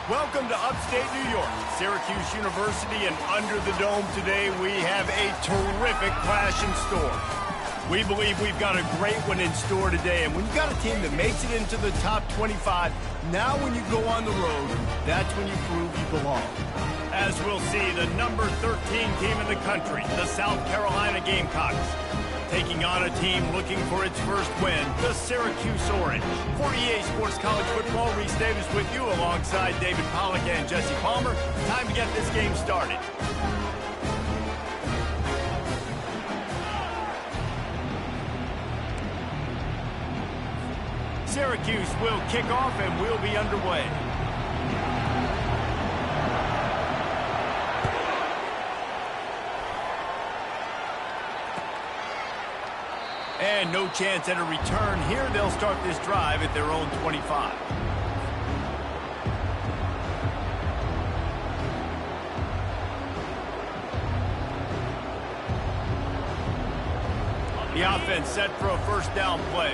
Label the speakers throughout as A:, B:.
A: Welcome to upstate New York, Syracuse University, and under the dome today we have a terrific clash in store. We believe we've got a great one in store today, and when you've got a team that makes it into the top 25, now when you go on the road, that's when you prove you belong. As we'll see, the number 13 team in the country, the South Carolina Gamecocks, taking on a team looking for its first win, the Syracuse Orange. For EA Sports College Football, Reese Davis with you alongside David Pollack and Jesse Palmer. Time to get this game started. Syracuse will kick off and we'll be underway. And no chance at a return here. They'll start this drive at their own 25. The offense set for a first down play.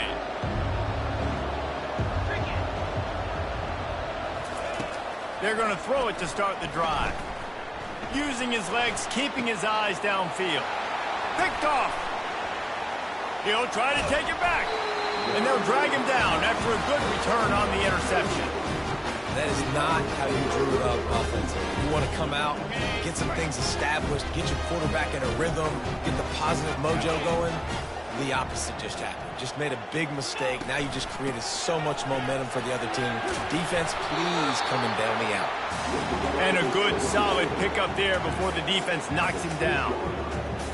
A: They're going to throw it to start the drive. Using his legs, keeping his eyes downfield. Picked off. He'll try to take it back. And they'll drag him down after a good return on the interception.
B: That is not how you drew it up offensively. You want to come out, get some things established, get your quarterback in a rhythm, get the positive mojo going. The opposite just happened. Just made a big mistake. Now you just created so much momentum for the other team. Defense, please come and bail me out.
A: And a good, solid pickup there before the defense knocks him down.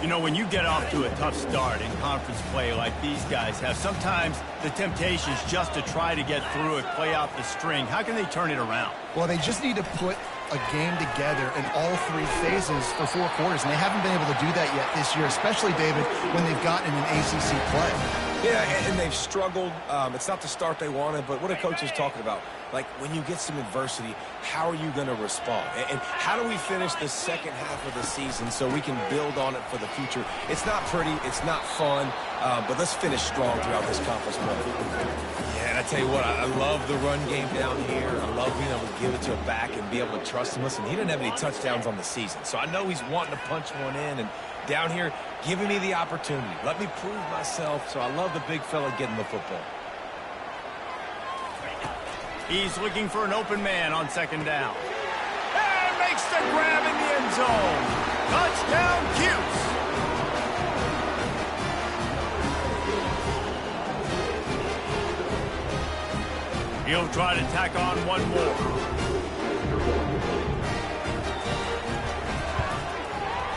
A: You know, when you get off to a tough start in conference play like these guys have, sometimes the temptation is just to try to get through it, play out the string. How can they turn it around?
C: Well, they just need to put a game together in all three phases for 4 quarters, and they haven't been able to do that yet this year, especially, David, when they've gotten an ACC play.
B: Yeah, and they've struggled. It's not the start they wanted, but what a coach is talking about. Like, when you get some adversity, how are you going to respond? And how do we finish the second half of the season so we can build on it for the future? It's not pretty. It's not fun. But let's finish strong throughout this conference play. Yeah, and I tell you what, I love the run game down here. I love being able to give it to a back and be able to trust him. Listen, he didn't have any touchdowns on the season, so I know he's wanting to punch one in. And down here, giving me the opportunity. Let me prove myself, so I love the big fella getting the football.
A: He's looking for an open man on second down. And makes the grab in the end zone. Touchdown, Cuse. He'll try to tack on one more.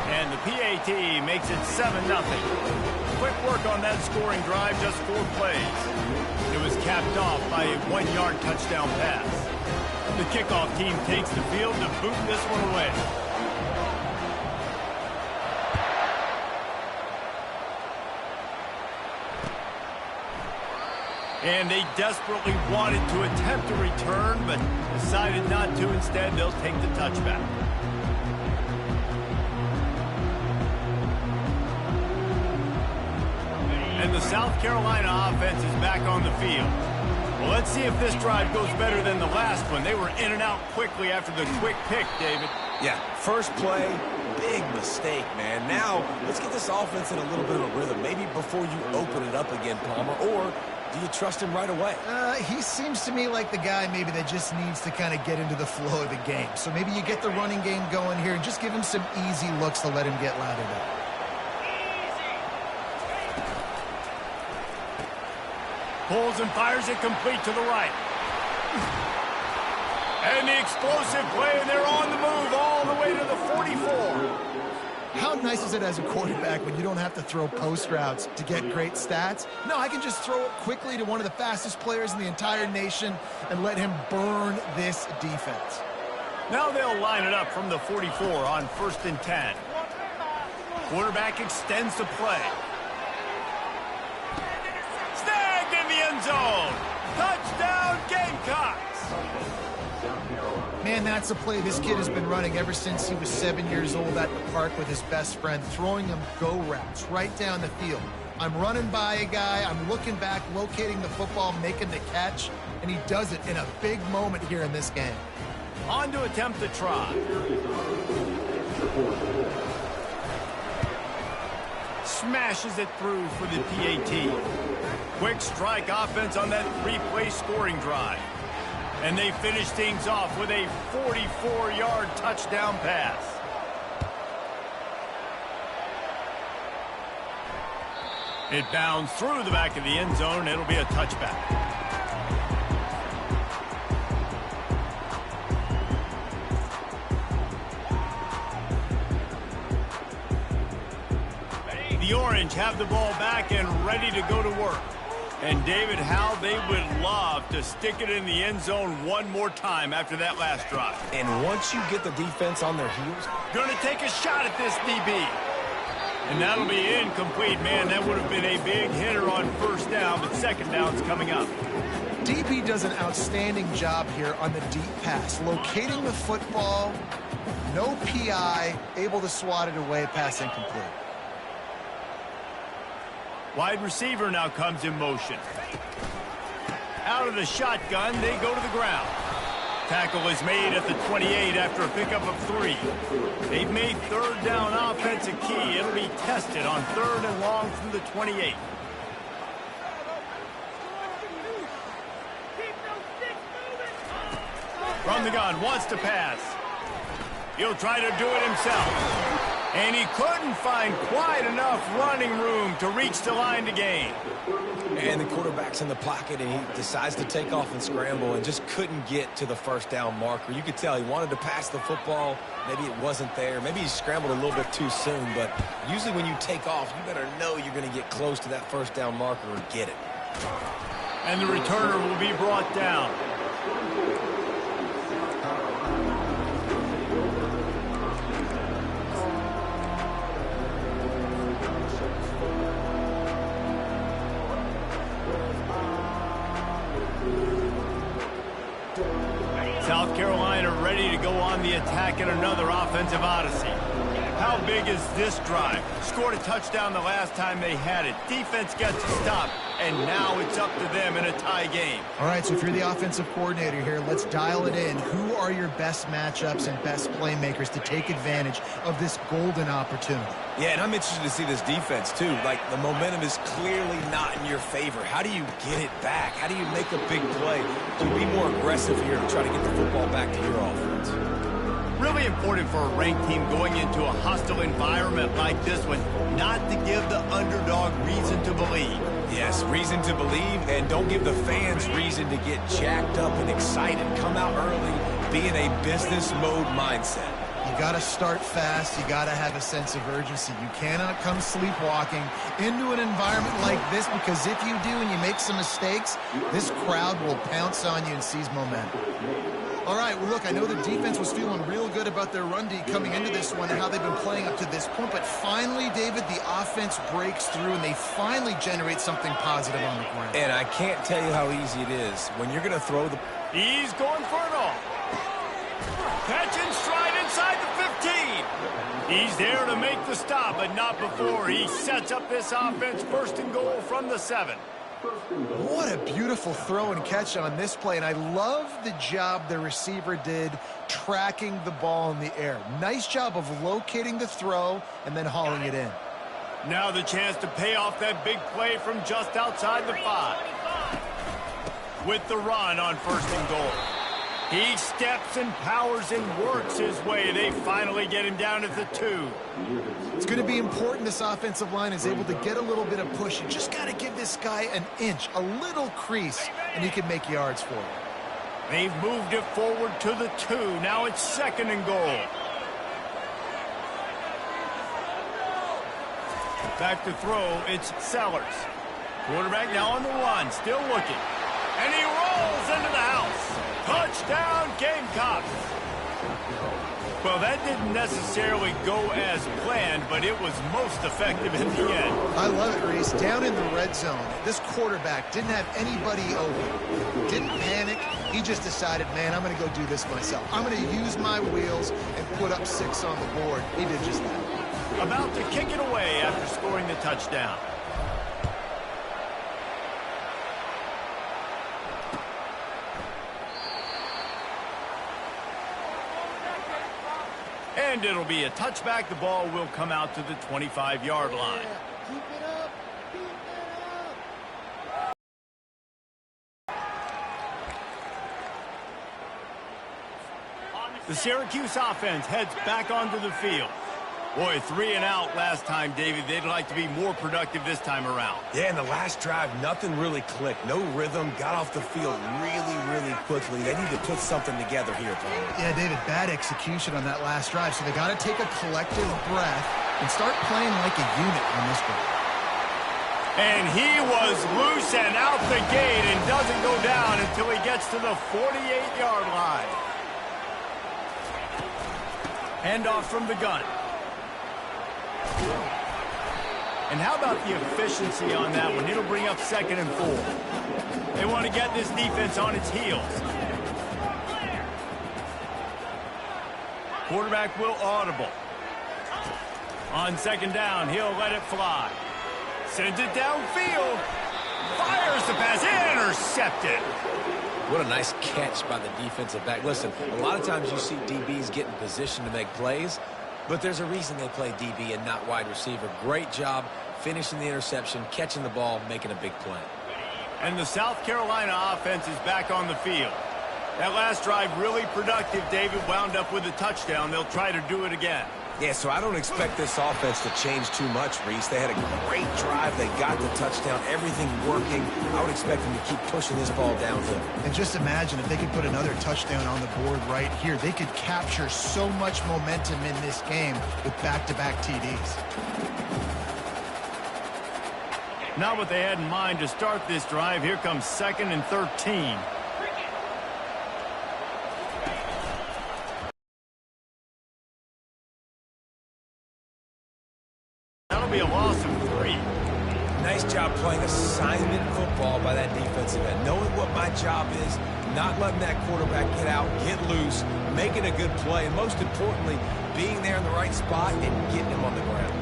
A: And the PAT makes it 7-0. Quick work on that scoring drive, just 4 plays. It was capped off by a 1-yard touchdown pass. The kickoff team takes the field to boot this one away. And they desperately wanted to attempt a return, but decided not to. Instead, they'll take the touchback. And the South Carolina offense is back on the field. Well, let's see if this drive goes better than the last one. They were in and out quickly after the quick pick, David.
B: Yeah, first play, big mistake, man. Now, let's get this offense in a little bit of a rhythm. Maybe before you open it up again, Palmer, or do you trust him right away?
C: He seems to me like the guy maybe that just needs to kind of get into the flow of the game. So maybe you get the running game going here and just give him some easy looks to let him get lathered up.
A: Pulls and fires it complete to the right. And the explosive play, and they're on the move all the way to the 44.
C: How nice is it as a quarterback when you don't have to throw post routes to get great stats? No, I can just throw it quickly to one of the fastest players in the entire nation and let him burn this defense.
A: Now they'll line it up from the 44 on 1st and 10. Quarterback extends the play. In the end zone. Touchdown, Gamecocks.
C: Man, that's a play this kid has been running ever since he was 7 years old at the park with his best friend, throwing him go routes right down the field. I'm running by a guy, I'm looking back, locating the football, making the catch, and he does it in a big moment here in this game.
A: On to attempt the try. Smashes it through for the PAT. Quick strike offense on that three-play scoring drive. And they finish things off with a 44-yard touchdown pass. It bounds through the back of the end zone. It'll be a touchback. The Orange have the ball back and ready to go to work. And David, how they would love to stick it in the end zone one more time after that last drive.
B: And once you get the defense on their heels,
A: going to take a shot at this DB. And that'll be incomplete. Man, that would have been a big hitter on first down, but second down's coming up.
C: DB does an outstanding job here on the deep pass, locating the football, no PI, able to swat it away, pass incomplete.
A: Wide receiver now comes in motion. Out of the shotgun, they go to the ground. Tackle is made at the 28 after a pickup of 3. They've made third down offense a key. It'll be tested on third and long from the 28. From the gun, wants to pass. He'll try to do it himself. And he couldn't find quite enough running room to reach the line to gain.
B: And the quarterback's in the pocket, and he decides to take off and scramble and just couldn't get to the first down marker. You could tell he wanted to pass the football. Maybe it wasn't there. Maybe he scrambled a little bit too soon. But usually when you take off, you better know you're going to get close to that first down marker or get it.
A: And the returner will be brought down. South Carolina ready to go on the attack in another offensive odyssey. How big is this drive? Scored a touchdown the last time they had it. Defense gets a stop, and now it's up to them in a tie game.
C: All right, so if you're the offensive coordinator here, let's dial it in. Who are your best matchups and best playmakers to take advantage of this golden opportunity?
B: Yeah, and I'm interested to see this defense, too. Like, the momentum is clearly not in your favor. How do you get it back? How do you make a big play to be more aggressive here to try to get the football back to your offense?
A: Really important for a ranked team going into a hostile environment like this one, not to give the underdog reason to believe.
B: Yes, reason to believe, and don't give the fans reason to get jacked up and excited. Come out early, be in a business mode mindset.
C: You got to start fast. You got to have a sense of urgency. You cannot come sleepwalking into an environment like this, because if you do and you make some mistakes, this crowd will pounce on you and seize momentum. All right, well, look, I know the defense was feeling real good about their run D coming into this one and how they've been playing up to this point, but finally, David, the offense breaks through and they finally generate something positive on the ground.
B: And I can't tell you how easy it is when you're going to throw the...
A: He's going for it all. Catch and stride inside the 15. He's there to make the stop, but not before. He sets up this offense first and goal from the 7.
C: What a beautiful throw and catch on this play, and I love the job the receiver did tracking the ball in the air. Nice job of locating the throw and then hauling it in.
A: Now the chance to pay off that big play from just outside the 5. With the run on first and goal. He steps and powers and works his way. They finally get him down at the 2.
C: It's going to be important this offensive line is able to get a little bit of push. You just got to give this guy an inch, a little crease, and he can make yards for you.
A: They've moved it forward to the 2. Now it's second and goal. Back to throw, it's Sellers. Quarterback now on the run, still looking. And he rolls into the house. Touchdown, Gamecocks. Well, that didn't necessarily go as planned, but it was most effective in the end.
C: I love it, Reese. Down in the red zone, this quarterback didn't have anybody open. Didn't panic. He just decided, man, I'm going to go do this myself. I'm going to use my wheels and put up 6 on the board. He did just that.
A: About to kick it away after scoring the touchdown. And it'll be a touchback. The ball will come out to the 25-yard line.
D: Keep it up. Keep it up.
A: The Syracuse offense heads back onto the field. Boy, 3 and out last time, David. They'd like to be more productive this time around.
B: Yeah, in the last drive, nothing really clicked. No rhythm, got off the field really quickly. They need to put something together here, Paul.
C: Yeah, David, bad execution on that last drive, so they got to take a collective breath and start playing like a unit on this one.
A: And he was loose and out the gate and doesn't go down until he gets to the 48-yard line. Handoff from the gun. And how about the efficiency on that one? It'll bring up 2nd and 4. They want to get this defense on its heels. Quarterback will audible. On 2nd down, he'll let it fly. Sends it downfield. Fires the pass. Intercepted.
B: What a nice catch by the defensive back. Listen, a lot of times you see DBs get in position to make plays, but there's a reason they play DB and not wide receiver. Great job finishing the interception, catching the ball, making a big play.
A: And the South Carolina offense is back on the field. That last drive really productive. David wound up with a touchdown. They'll try to do it again.
B: Yeah, so I don't expect this offense to change too much, Reese. They had a great drive. They got the touchdown. Everything working. I would expect them to keep pushing this ball downhill.
C: And just imagine if they could put another touchdown on the board right here. They could capture so much momentum in this game with back-to-back TDs.
A: Not what they had in mind to start this drive. Here comes 2nd and 13. That'll be a loss of 3.
B: Nice job playing assignment football by that defensive end. Knowing what my job is, not letting that quarterback get out, get loose, making a good play, and most importantly, being there in the right spot and getting him on the ground.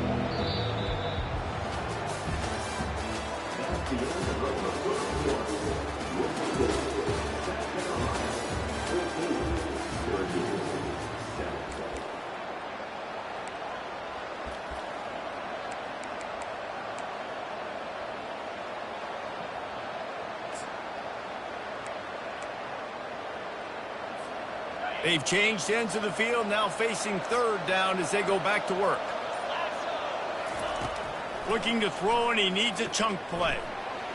A: They've changed ends of the field, now facing 3rd down as they go back to work. Looking to throw, and he needs a chunk play.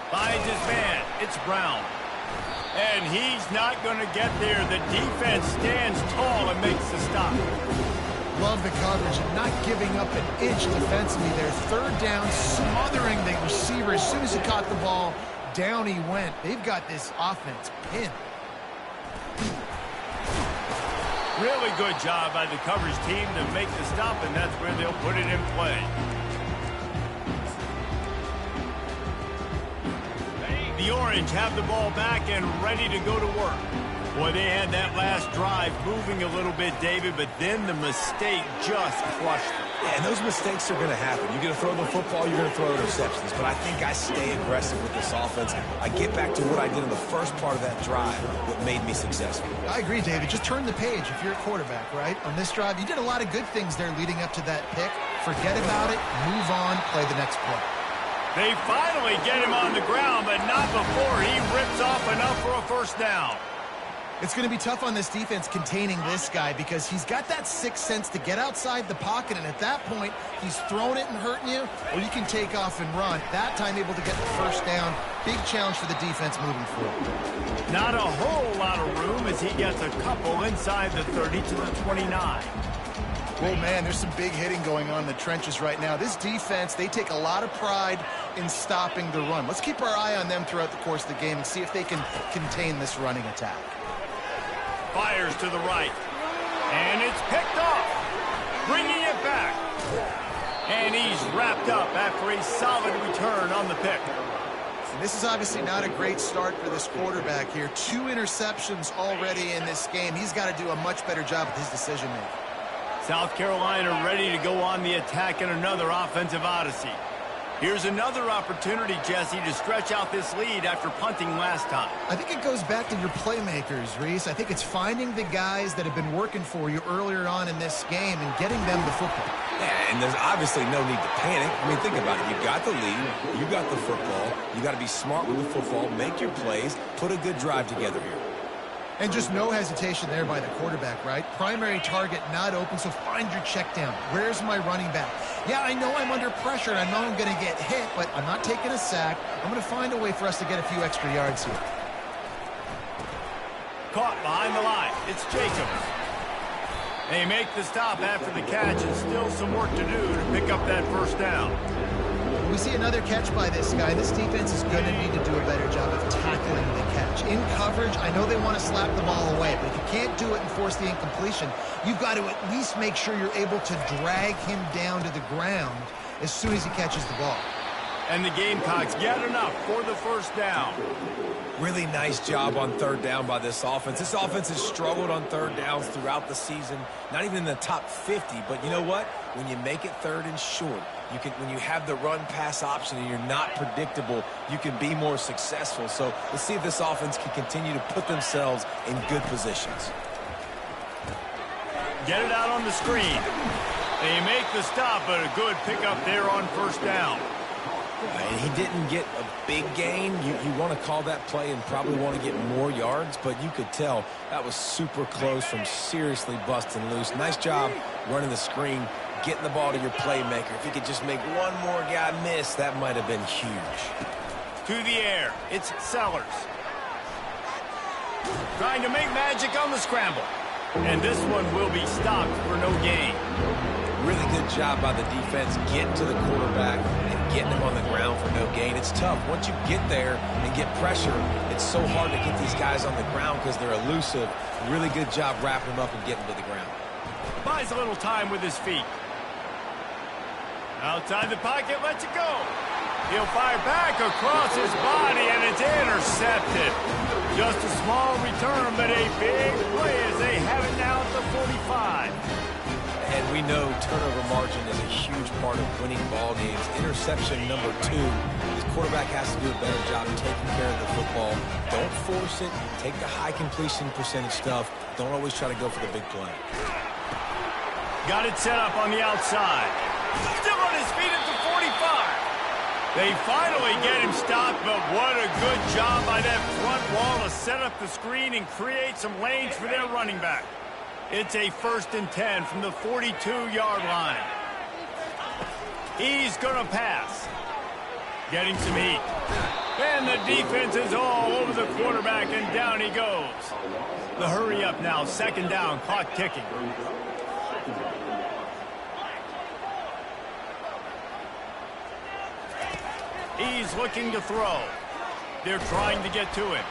A: Finds his man. It's Brown. And he's not going to get there. The defense stands tall and makes the stop.
C: Love the coverage and not giving up an inch defensively there. 3rd down, smothering the receiver. As soon as he caught the ball, down he went. They've got this offense pinned.
A: Really good job by the coverage team to make the stop, and that's where they'll put it in play. The Orange have the ball back and ready to go to work. Boy, they had that last drive moving a little bit, David, but then the mistake just crushed them.
B: Yeah, and those mistakes are going to happen. You're going to throw the football, you're going to throw interceptions. But I think I stay aggressive with this offense. I get back to what I did in the first part of that drive, what made me successful.
C: I agree, David. Just turn the page if you're a quarterback, right? On this drive, you did a lot of good things there leading up to that pick. Forget about it, move on, play the next play.
A: They finally get him on the ground, but not before he rips off enough for a 1st down.
C: It's going to be tough on this defense containing this guy because he's got that sixth sense to get outside the pocket, and at that point, he's throwing it and hurting you, or you can take off and run. That time able to get the 1st down. Big challenge for the defense moving forward.
A: Not a whole lot of room as he gets a couple inside the 30 to the 29.
C: Well, man, there's some big hitting going on in the trenches right now. This defense, they take a lot of pride in stopping the run. Let's keep our eye on them throughout the course of the game and see if they can contain this running attack.
A: Fires to the right. And it's picked off. Bringing it back. And he's wrapped up after a solid return on the pick.
C: And this is obviously not a great start for this quarterback here. 2 interceptions already in this game. He's got to do a much better job with his decision-making.
A: South Carolina ready to go on the attack in another offensive odyssey. Here's another opportunity, Jesse, to stretch out this lead after punting last time.
C: I think it goes back to your playmakers, Reese. I think it's finding the guys that have been working for you earlier on in this game and getting them the football.
B: Yeah, and there's obviously no need to panic. I mean, think about it. You got the lead. You got the football. You got to be smart with the football, make your plays, put a good drive together here.
C: And just no hesitation there by the quarterback, right? Primary target not open, so find your check down. Where's my running back? Yeah, I know I'm under pressure, and I know I'm going to get hit, but I'm not taking a sack. I'm going to find a way for us to get a few extra yards here.
A: Caught behind the line. It's Jacobs. They make the stop after the catch, and still some work to do to pick up that first down.
C: We see another catch by this guy. This defense is going to need to do a better job of tackling the catch. In coverage, I know they want to slap the ball away, but if you can't do it and force the incompletion, you've got to at least make sure you're able to drag him down to the ground as soon as he catches the ball.
A: And the Gamecocks get enough for the first down.
B: Really nice job on third down by this offense. This offense has struggled on third downs throughout the season, not even in the top 50. But you know what? When you make it third and short, when you have the run-pass option and you're not predictable, you can be more successful. So let's see if this offense can continue to put themselves in good positions.
A: Get it out on the screen. They make the stop, but a good pickup there on first down.
B: And he didn't get a big gain. You want to call that play and probably want to get more yards, but you could tell that was super close from seriously busting loose. Nice job running the screen, getting the ball to your playmaker. If he could just make one more guy miss, that might have been huge.
A: To the air, it's Sellers. Trying to make magic on the scramble. And this one will be stopped for no gain.
B: Really good job by the defense getting to the quarterback and getting him on the ground for no gain. It's tough. Once you get there and get pressure, it's so hard to get these guys on the ground because they're elusive. Really good job wrapping them up and getting to the ground.
A: Buys a little time with his feet. Outside the pocket, lets it go. He'll fire back across his body, and it's intercepted. Just a small return, but a big play as they have it now at the 45.
B: And we know turnover margin is a huge part of winning ball games. Interception number 2. His quarterback has to do a better job taking care of the football. Don't force it. Take the high completion percentage stuff. Don't always try to go for the big play.
A: Got it set up on the outside. Still on his feet at the 45. They finally get him stopped, but what a good job by that front wall to set up the screen and create some lanes for their running back. It's a 1st and 10 from the 42-yard line. He's going to pass. Getting some heat. And the defense is all over the quarterback, and down he goes. The hurry up now, 2nd down, clock ticking. He's looking to throw. They're trying to get to him.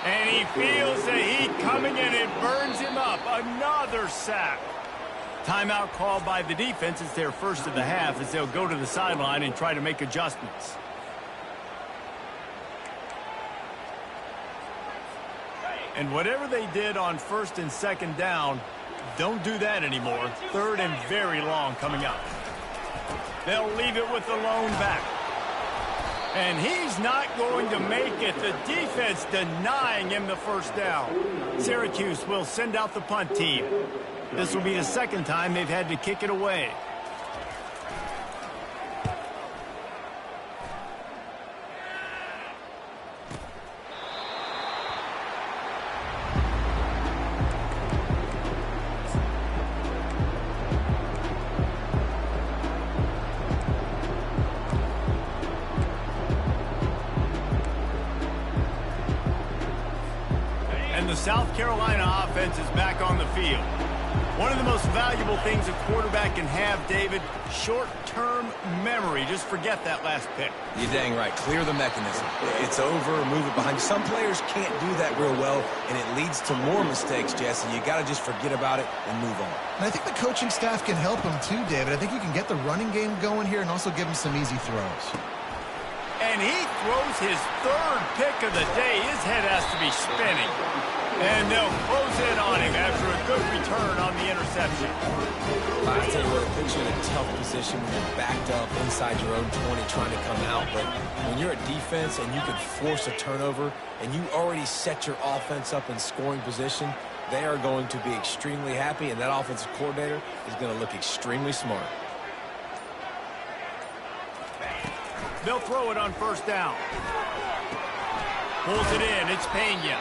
A: And he feels the heat coming and it burns him up. Another sack. Timeout called by the defense. It's their first of the half as they'll go to the sideline and try to make adjustments. And whatever they did on 1st and 2nd down, don't do that anymore. 3rd and very long coming up. They'll leave it with the lone back. And he's not going to make it. The defense denying him the first down. Syracuse will send out the punt team. This will be the 2nd time they've had to kick it away. South Carolina offense is back on the field. One of the most valuable things a quarterback can have, David, short-term memory. Just forget that last pick.
B: You're dang right. Clear the mechanism. It's over, move it behind. Some players can't do that real well, and it leads to more mistakes, Jesse. You got to just forget about it and move on.
C: And I think the coaching staff can help him too, David. I think you can get the running game going here and also give him some easy throws.
A: And he throws his 3rd pick of the day. His head has to be spinning. And they'll close in on him after a good return on the interception.
B: I tell you what, it puts you in a tough position when you're backed up inside your own 20 trying to come out. But when you're a defense and you can force a turnover and you already set your offense up in scoring position, they are going to be extremely happy, and that offensive coordinator is going to look extremely smart.
A: They'll throw it on first down. Pulls it in. It's Pena.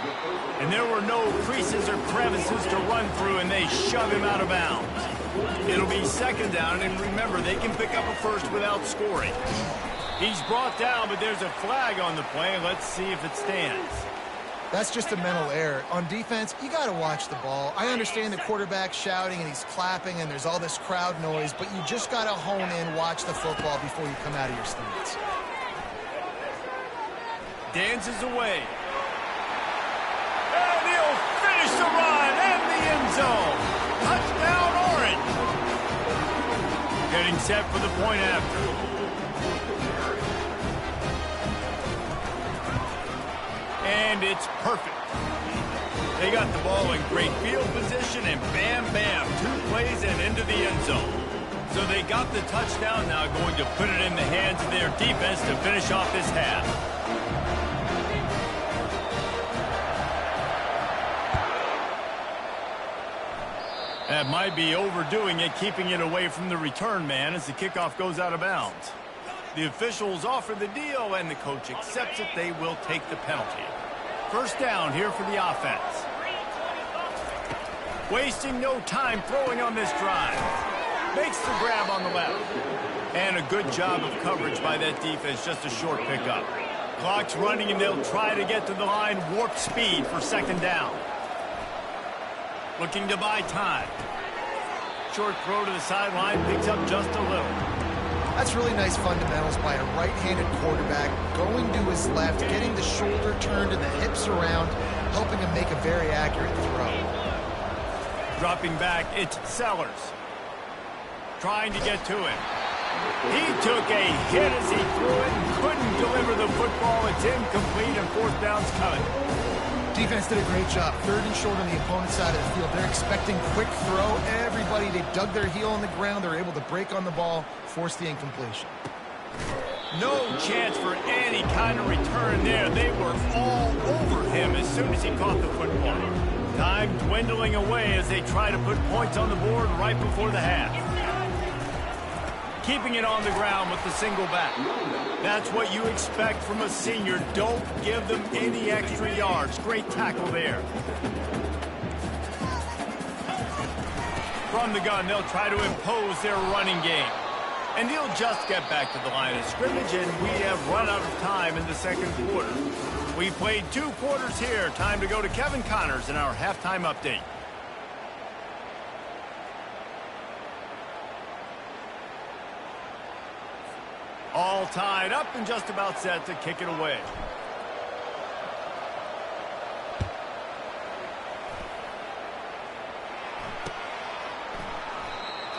A: And there were no creases or crevices to run through, and they shove him out of bounds. It'll be second down, and remember, they can pick up a first without scoring. He's brought down, but there's a flag on the play. Let's see if it stands.
C: That's just a mental error. On defense, you got to watch the ball. I understand the quarterback shouting and he's clapping and there's all this crowd noise, but you just got to hone in, watch the football before you come out of your stance.
A: Dances away. And he'll finish the run in the end zone. Touchdown, Orange. Getting set for the point after. And it's perfect. They got the ball in great field position, and bam, bam, 2 plays and into the end zone. So they got the touchdown, now going to put it in the hands of their defense to finish off this half. That might be overdoing it, keeping it away from the return man as the kickoff goes out of bounds. The officials offer the deal, and the coach accepts it. They will take the penalty. First down here for the offense. Wasting no time throwing on this drive. Makes the grab on the left. And a good job of coverage by that defense, just a short pickup. Clock's running, and they'll try to get to the line. Warp speed for second down. Looking to buy time. Short throw to the sideline, picks up just a little.
C: That's really nice fundamentals by a right-handed quarterback, going to his left, getting the shoulder turned and the hips around, helping him make a very accurate throw.
A: Dropping back, it's Sellers. Trying to get to him. He took a hit as he threw it and couldn't deliver the football. It's incomplete and fourth down's coming.
C: Defense did a great job. Third and short on the opponent's side of the field. They're expecting quick throw. Everybody, they dug their heel on the ground. They're able to break on the ball, force the incompletion.
A: No chance for any kind of return there. They were all over him as soon as he caught the football. Time dwindling away as they try to put points on the board right before the half. Keeping it on the ground with the single back. That's what you expect from a senior. Don't give them any extra yards. Great tackle there. From the gun, they'll try to impose their running game. And he'll just get back to the line of scrimmage, and we have run out of time in the second quarter. We played 2 quarters here. Time to go to Kevin Connors in our halftime update. All tied up and just about set to kick it away.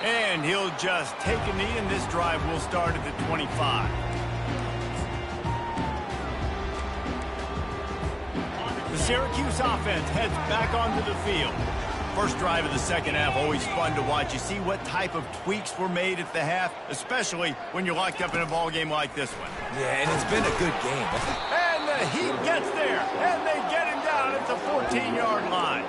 A: And he'll just take a knee, and this drive will start at the 25. The Syracuse offense heads back onto the field. First drive of the second half, always fun to watch. You see what type of tweaks were made at the half, especially when you're locked up in a ball game like this one.
B: Yeah, and it's been a good game.
A: And the Heat gets there, and they get him down at the 14-yard line.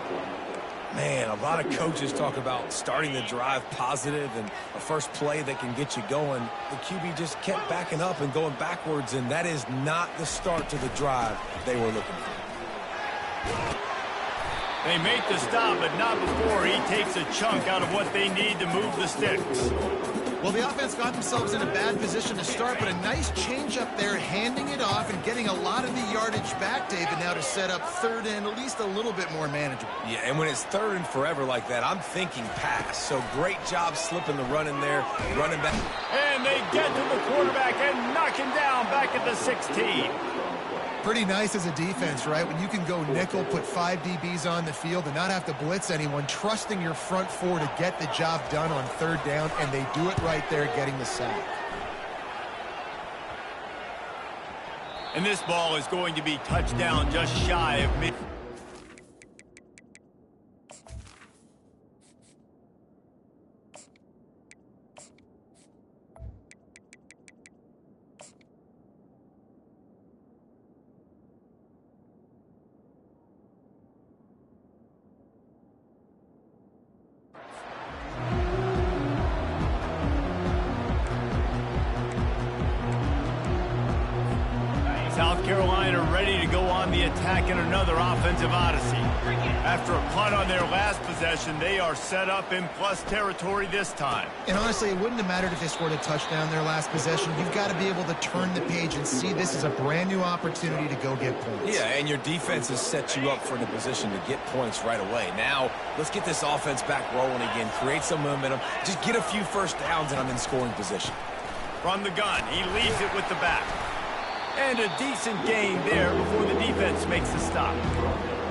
B: Man, a lot of coaches talk about starting the drive positive and a first play that can get you going. The QB just kept backing up and going backwards, and that is not the start to the drive they were looking for.
A: They make the stop, but not before he takes a chunk out of what they need to move the sticks.
C: Well, the offense got themselves in a bad position to start, but a nice change up there, handing it off and getting a lot of the yardage back, David, now to set up third and at least a little bit more manageable.
B: Yeah, and when it's third and forever like that, I'm thinking pass. So great job slipping the run in there, running back.
A: And they get to the quarterback and knock him down back at the 16.
C: Pretty nice as a defense, right? When you can go nickel, put 5 DBs on the field and not have to blitz anyone, trusting your front 4 to get the job done on third down, and they do it right there, getting the sack. And this ball is going to be touchdown just shy of mid.
A: ready to go on the attack in another offensive odyssey. After a punt on their last possession, they are set up in plus territory this time.
C: And honestly, it wouldn't have mattered if they scored a touchdown their last possession. You've got to be able to turn the page and see this as a brand new opportunity to go get points.
B: Yeah, and your defense has set you up for the position to get points right away. Now, let's get this offense back rolling again, create some momentum, just get a few first downs, and I'm in scoring position.
A: From the gun, he leaves it with the back. And a decent gain there before the defense makes a stop.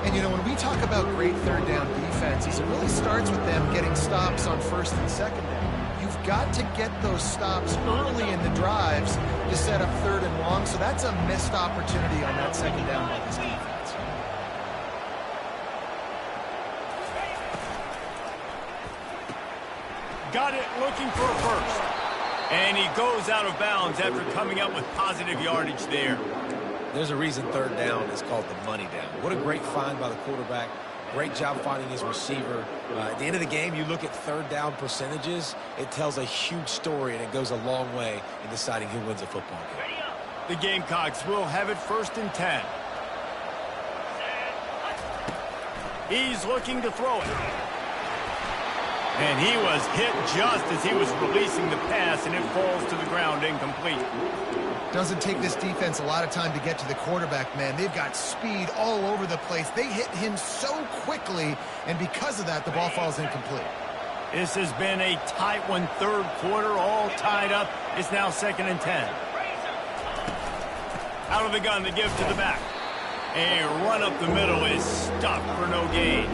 C: And, you know, when we talk about great third down defenses, it really starts with them getting stops on first and second down. You've got to get those stops early in the drives to set up third and long, so that's a missed opportunity on that second down by this defense.
A: Got it looking for a first. And he goes out of bounds after coming up with positive yardage there.
B: There's a reason third down is called the money down. What a great find by the quarterback. Great job finding his receiver. At the end of the game, you look at third down percentages, it tells a huge story, and it goes a long way in deciding who wins a football game.
A: The Gamecocks will have it 1st and 10. He's looking to throw it. And he was hit just as he was releasing the pass, and it falls to the ground incomplete.
C: Doesn't take this defense a lot of time to get to the quarterback, man. They've got speed all over the place. They hit him so quickly, and because of that, the ball falls incomplete.
A: This has been a tight one, third quarter, all tied up. It's now 2nd and 10. Out of the gun to give to the back. A run up the middle is stuffed for no gain.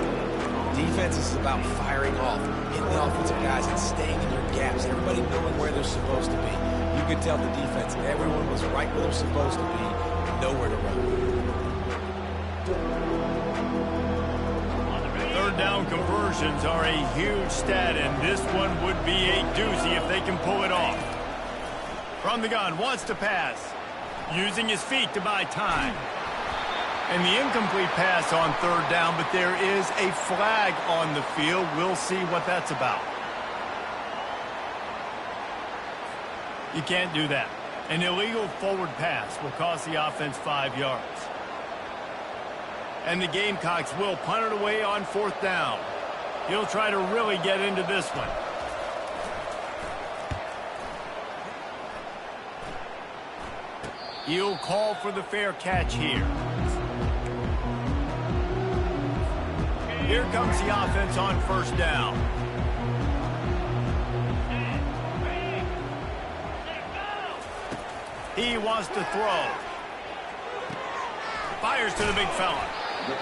B: Defense is about firing off, hitting the offensive guys, and staying in your gaps. Everybody knowing where they're supposed to be. You could tell the defense, everyone was right where they're supposed to be, nowhere to run.
A: Third down conversions are a huge stat, and this one would be a doozy if they can pull it off. From the gun, wants to pass, using his feet to buy time. And the incomplete pass on third down, but there is a flag on the field. We'll see what that's about. You can't do that. An illegal forward pass will cost the offense 5 yards. And the Gamecocks will punt it away on 4th down. He'll try to really get into this one. He'll call for the fair catch here. Here comes the offense on 1st down. He wants to throw. Fires to the big fella.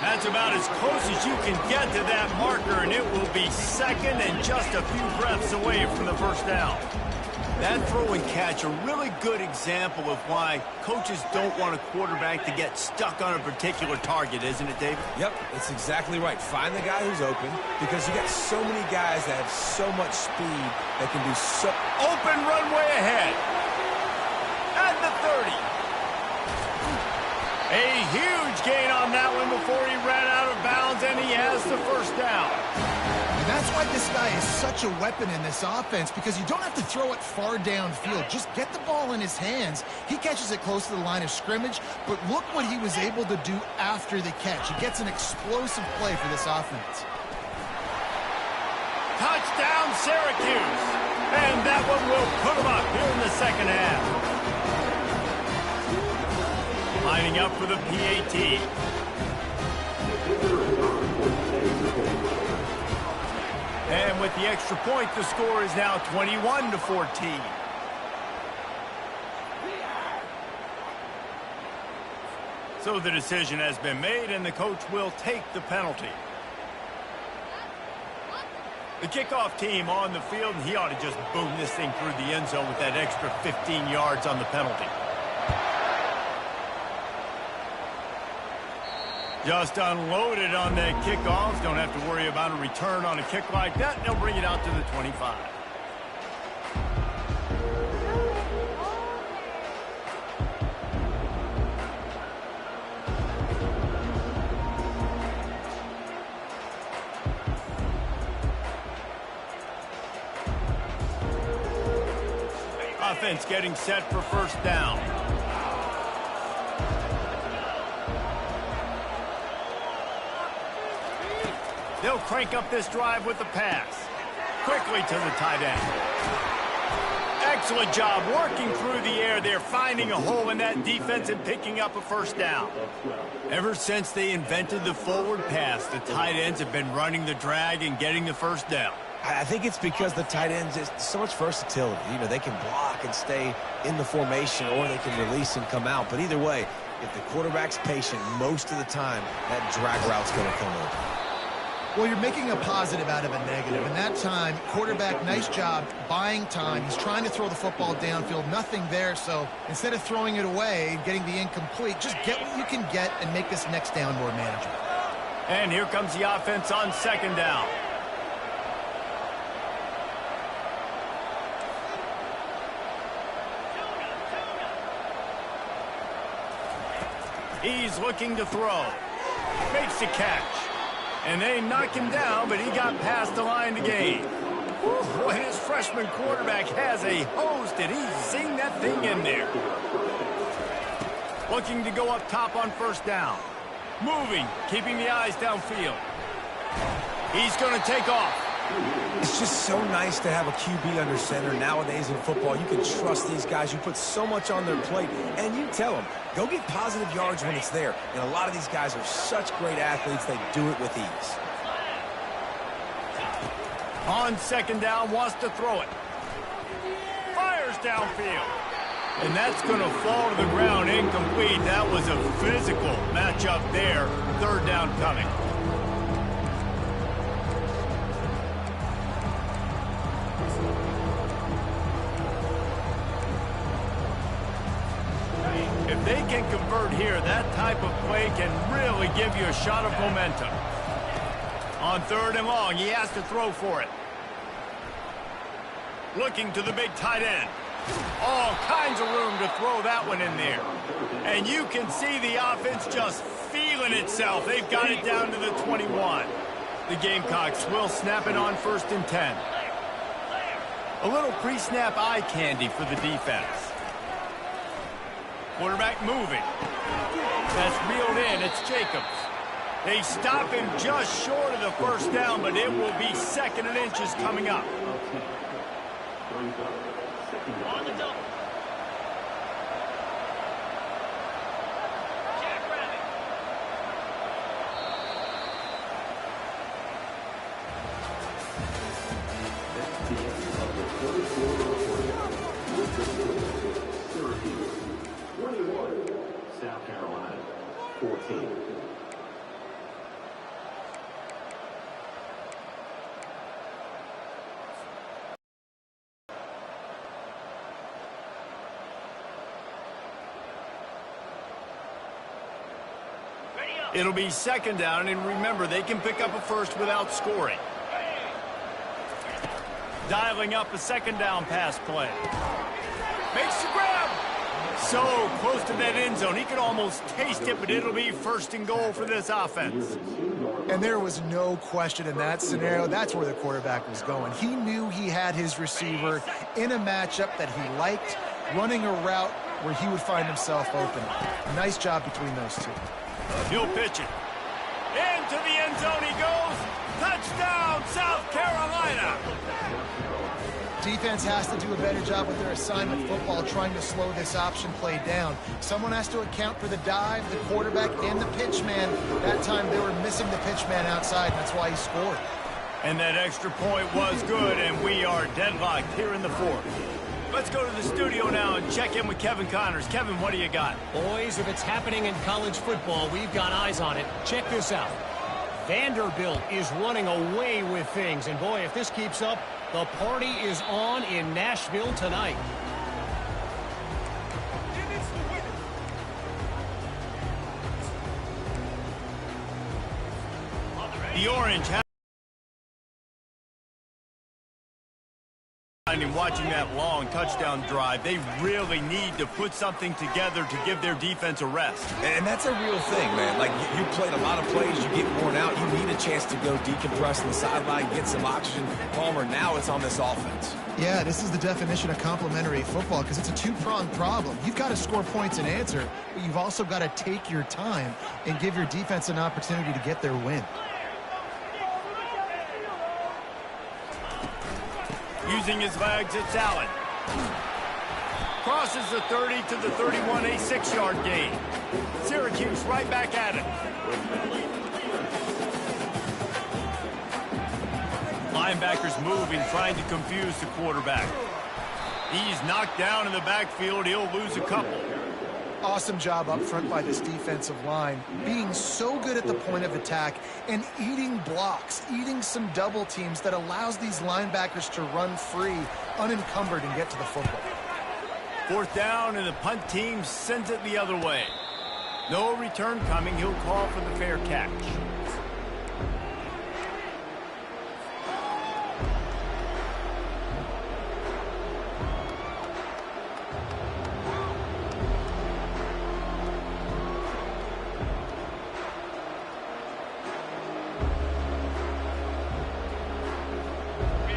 A: That's about as close as you can get to that marker, and it will be 2nd and just a few breaths away from the 1st down. That throw and catch, a really good example of why coaches don't want a quarterback to get stuck on a particular target, isn't it, David?
B: Yep, it's exactly right. Find the guy who's open, because you got so many guys that have so much speed that can do so...
A: Open runway ahead. At the 30. A huge gain on that one before he ran out of bounds, and he has the 1st down.
C: And that's why this guy is such a weapon in this offense, because you don't have to throw it far downfield. Just get the ball in his hands. He catches it close to the line of scrimmage, but look what he was able to do after the catch. He gets an explosive play for this offense.
A: Touchdown, Syracuse. And that one will put him up here in the 2nd half. Lining up for the PAT. And with the extra point, the score is now 21-14. So the decision has been made, and the coach will take the penalty. The kickoff team on the field, and he ought to just boom this thing through the end zone with that extra 15 yards on the penalty. Just unloaded on that kickoff. Don't have to worry about a return on a kick like that. They'll bring it out to the 25. Offense getting set for 1st down. They'll crank up this drive with the pass. Quickly to the tight end. Excellent job working through the air there, finding a hole in that defense and picking up a first down. Ever since they invented the forward pass, the tight ends have been running the drag and getting the first down.
B: I think it's because the tight ends is so much versatility. You know, they can block and stay in the formation, or they can release and come out. But either way, if the quarterback's patient, most of the time, that drag route's going to come over.
C: Well, you're making a positive out of a negative. And that time, quarterback, nice job buying time. He's trying to throw the football downfield. Nothing there. So instead of throwing it away, getting the incomplete, just get what you can get and make this next down more manageable.
A: And here comes the offense on second down. He's looking to throw. Makes the catch. And they knock him down, but he got past the line to gain. Boy, his freshman quarterback has a hose. Did he sing that thing in there? Looking to go up top on first down. Moving, keeping the eyes downfield. He's going to take off.
B: It's just so nice to have a QB under center nowadays in football. You can trust these guys. You put so much on their plate, and you tell them, go get positive yards when it's there. And a lot of these guys are such great athletes, they do it with ease.
A: On second down, wants to throw it. Fires downfield. And that's going to fall to the ground incomplete. That was a physical matchup there. Third down coming. If they can convert here, that type of play can really give you a shot of momentum. On third and long, he has to throw for it. Looking to the big tight end. All kinds of room to throw that one in there. And you can see the offense just feeling itself. They've got it down to the 21. The Gamecocks will snap it on first and 10. A little pre-snap eye candy for the defense. Quarterback moving. That's reeled in. It's Jacobs. They stop him just short of the first down, but it will be second and inches coming up.
D: On the double.
E: South Carolina, 14.
A: It'll be second down, and remember, they can pick up a first without scoring. Dialing up a second down pass play. Makes the grab. So close to that end zone. He could almost taste it, but it'll be first and goal for this offense.
C: And there was no question in that scenario. That's where the quarterback was going. He knew he had his receiver in a matchup that he liked, running a route where he would find himself open. Nice job between those two.
A: He'll pitch it. Into the end zone he goes. Touchdown, South Carolina.
C: Defense has to do a better job with their assignment football, trying to slow this option play down. Someone has to account for the dive, the quarterback, and the pitch man. That time they were missing the pitch man outside, and that's why he scored.
A: And that extra point was good, and we are deadlocked here in the fourth. Let's go to the studio now and check in with Kevin Connors. Kevin, what do you got?
F: Boys, if it's happening in college football, we've got eyes on it. Check this out. Vanderbilt is running away with things, and boy, if this keeps up, the party is on in Nashville tonight.
A: The Orange and watching that long touchdown drive, they really need to put something together to give their defense a rest.
B: And that's a real thing, man. Like, you played a lot of plays, you get worn out, you need a chance to go decompress on the sideline, get some oxygen. Palmer, now it's on this offense.
C: Yeah, this is the definition of complementary football because it's a two-pronged problem. You've got to score points and answer, but you've also got to take your time and give your defense an opportunity to get their win.
A: Using his legs, it's Allen. Crosses the 30 to the 31, a 6-yard gain. Syracuse right back at it. Linebackers moving, trying to confuse the quarterback. He's knocked down in the backfield. He'll lose a couple.
C: Awesome job up front by this defensive line, being so good at the point of attack and eating blocks, eating some double teams that allows these linebackers to run free, unencumbered, and get to the football.
A: 4th down, and the punt team sends it the other way. No return coming. He'll call for the fair catch.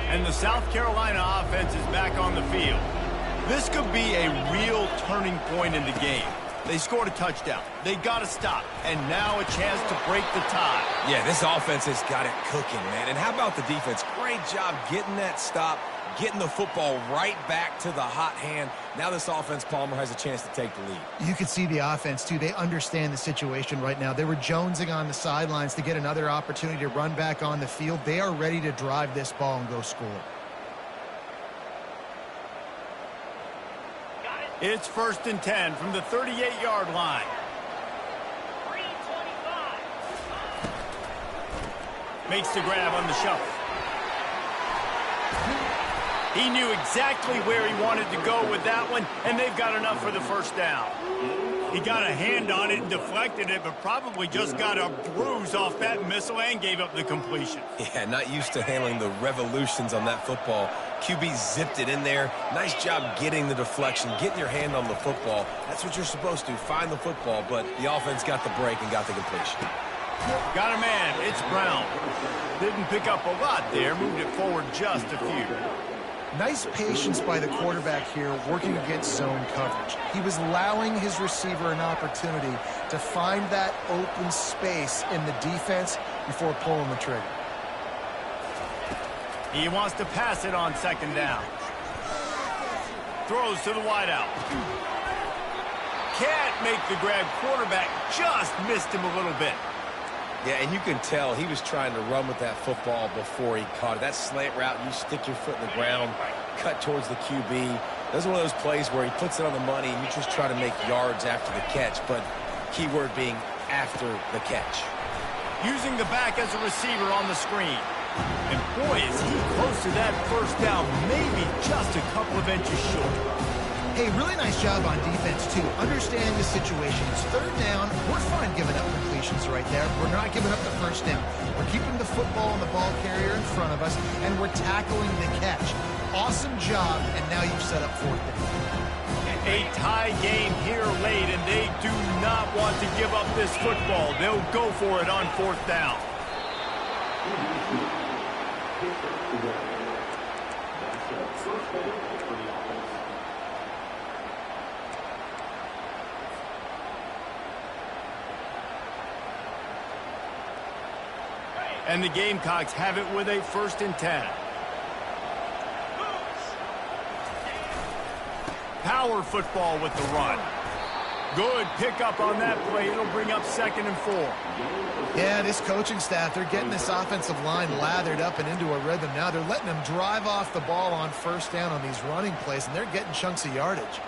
A: And the South Carolina offense is back on the field. This could be a real turning point in the game. They scored a touchdown. They got to stop. And now a chance to break the tie.
B: Yeah, this offense has got it cooking, man. And how about the defense? Great job getting that stop, getting the football right back to the hot hand. Now this offense, Palmer, has a chance to take the lead.
C: You could see the offense, too. They understand the situation right now. They were jonesing on the sidelines to get another opportunity to run back on the field. They are ready to drive this ball and go score.
A: It's 1st and 10 from the 38-yard line.
D: 325.
A: Makes the grab on the shuffle. He knew exactly where he wanted to go with that one, and they've got enough for the 1st down. He got a hand on it and deflected it, but probably just got a bruise off that missile and gave up the completion.
B: Yeah, not used to handling the revolutions on that football. QB zipped it in there. Nice job getting the deflection, getting your hand on the football. That's what you're supposed to, find the football, but the offense got the break and got the completion.
A: Got a man. It's Brown. Didn't pick up a lot there. Moved it forward just a few.
C: Nice patience by the quarterback here working against zone coverage. He was allowing his receiver an opportunity to find that open space in the defense before pulling the trigger.
A: He wants to pass it on 2nd down. Throws to the wideout. Can't make the grab. Quarterback just missed him a little bit.
B: Yeah, and you can tell he was trying to run with that football before he caught it. That slant route, you stick your foot in the ground, cut towards the QB. That's one of those plays where he puts it on the money and you just try to make yards after the catch, but key word being after the catch.
A: Using the back as a receiver on the screen. And boy, is he close to that 1st down, maybe just a couple of inches short.
C: Hey, really nice job on defense, too. Understanding the situation. It's 3rd down. We're fine giving up completions right there. We're not giving up the 1st down. We're keeping the football and the ball carrier in front of us, and we're tackling the catch. Awesome job, and now you've set up 4th down.
A: A tie game here late, and they do not want to give up this football. They'll go for it on 4th down. And the Gamecocks have it with a 1st and 10. Power football with the run. Good pickup on that play. It'll bring up 2nd and 4.
C: Yeah, this coaching staff, they're getting this offensive line lathered up and into a rhythm now. They're letting them drive off the ball on 1st down on these running plays, and they're getting chunks of yardage.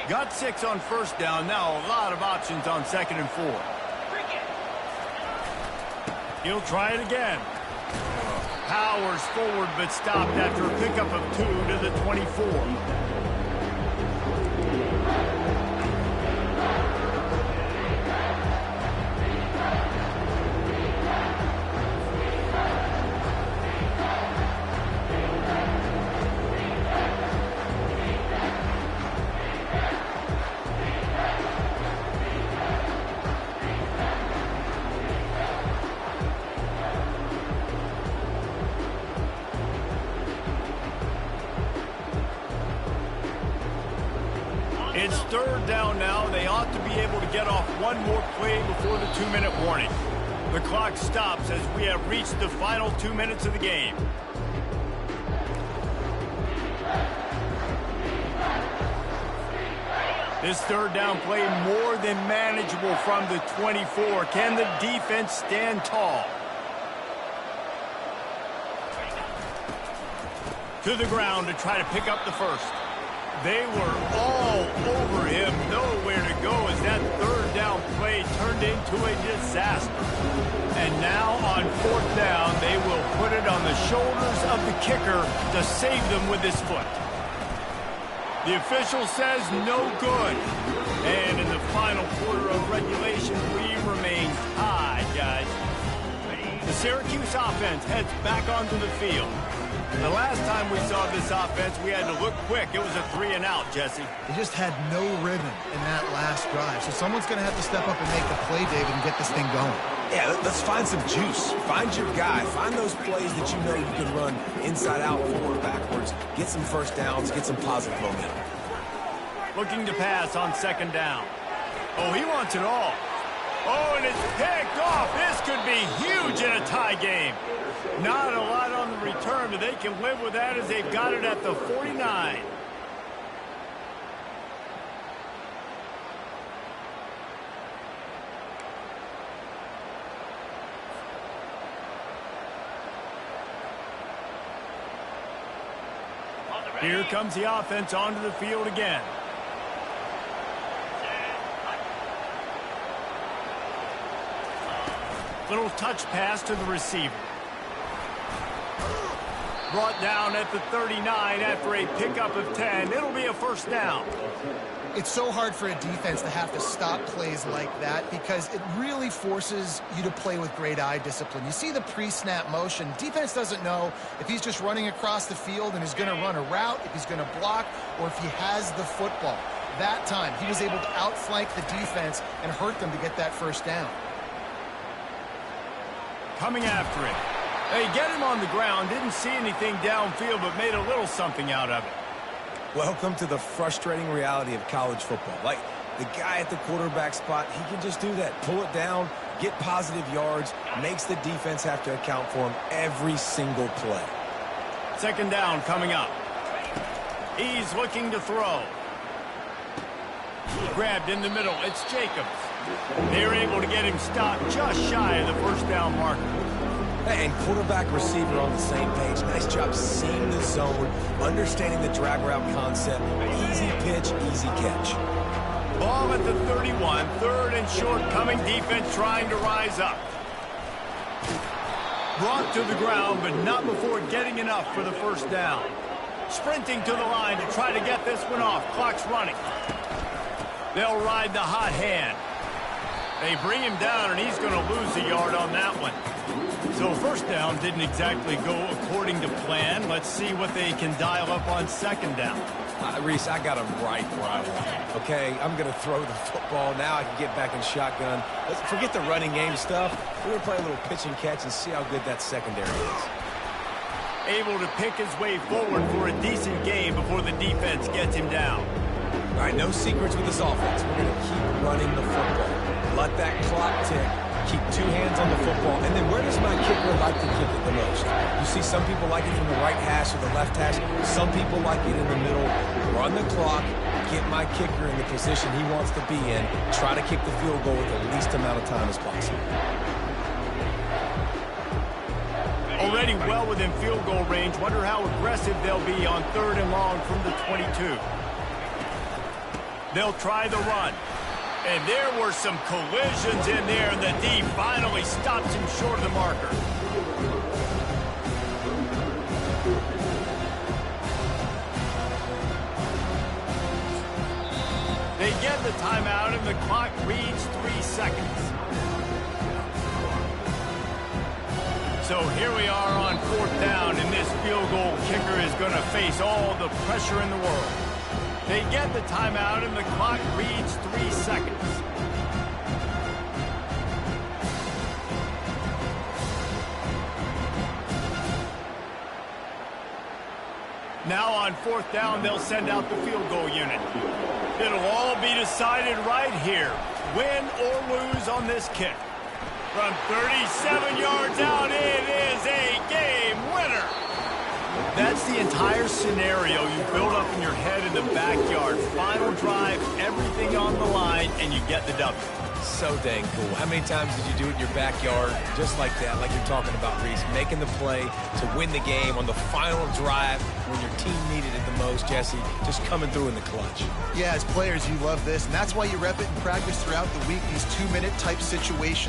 A: Got 6 on 1st down. Now a lot of options on 2nd and 4. He'll try it again. Powers forward, but stopped after a pickup of 2 to the 24. It's 3rd down now. They ought to be able to get off one more play before the 2-minute warning. The clock stops as we have reached the final 2 minutes of the game. This third down play more than manageable from the 24. Can the defense stand tall? To the ground to try to pick up the first. They were all over him. Nowhere to go as that third down play turned into a disaster. And now on fourth down, they will put it on the shoulders of the kicker to save them with his foot. The official says no good. And in the final quarter of regulation, we remain tied, guys. The Syracuse offense heads back onto the field. The last time we saw this offense, we had to look quick. It was a 3-and-out, Jesse.
C: They just had no rhythm in that last drive. So someone's going to have to step up and make the play, David, and get this thing going.
B: Yeah, let's find some juice. Find your guy. Find those plays that you know you can run inside out, forward, backwards. Get some first downs. Get some positive momentum.
A: Looking to pass on second down. Oh, he wants it all. Oh, and it's picked off. This could be huge in a tie game. Not a lot on the return, but they can live with that as they've got it at the 49. Here comes the offense onto the field again. Little touch pass to the receiver. Brought down at the 39 after a pickup of 10. It'll be a first down.
C: It's so hard for a defense to have to stop plays like that because it really forces you to play with great eye discipline. You see the pre-snap motion. Defense doesn't know if he's just running across the field and is going to run a route, if he's going to block, or if he has the football. That time, he was able to outflank the defense and hurt them to get that first down.
A: Coming after it. They get him on the ground, didn't see anything downfield, but made a little something out of it.
B: Welcome to the frustrating reality of college football. Like, the guy at the quarterback spot, he can just do that. Pull it down, get positive yards, makes the defense have to account for him every single play.
A: Second down coming up. He's looking to throw. Grabbed in the middle. It's Jacobs. They're able to get him stopped just shy of the first down marker.
B: And quarterback receiver on the same page. Nice job seeing the zone, understanding the drag route concept. Easy pitch, easy catch.
A: Ball at the 31. Third and short coming. Defense trying to rise up. Brought to the ground, but not before getting enough for the first down. Sprinting to the line to try to get this one off. Clock's running. They'll ride the hot hand. They bring him down, and he's going to lose a yard on that one. So first down didn't exactly go according to plan. Let's see what they can dial up on second down.
B: Reese, I got him right where I want him. Okay, I'm going to throw the football. Now I can get back in shotgun. Let's forget the running game stuff. We're going to play a little pitch and catch and see how good that secondary is.
A: Able to pick his way forward for a decent game before the defense gets him down.
B: All right, no secrets with this offense. We're going to keep running the football. Let that clock tick. Keep two hands on the football. And then where does my kicker like to kick it the most? You see some people like it from the right hash or the left hash. Some people like it in the middle. Run the clock. Get my kicker in the position he wants to be in. Try to kick the field goal with the least amount of time as possible.
A: Already well within field goal range. Wonder how aggressive they'll be on third and long from the 22. They'll try the run. And there were some collisions in there, and the D finally stops him short of the marker. They get the timeout, and the clock reads 3 seconds. So here we are on fourth down, and this field goal kicker is going to face all the pressure in the world. They get the timeout, and the clock reads 3 seconds. Now on fourth down, they'll send out the field goal unit. It'll all be decided right here. Win or lose on this kick. From 37 yards out, it is a game winner. That's the entire scenario you build up in your head in the backyard. Final drive, everything and you get the W.
B: So dang cool. How many times did you do it in your backyard just like that, like you're talking about, Reese, making the play to win the game on the final drive when your team needed it the most, Jesse, just coming through in the clutch.
C: Yeah, as players, you love this, and that's why you rep it in practice throughout the week, these 2-minute type situations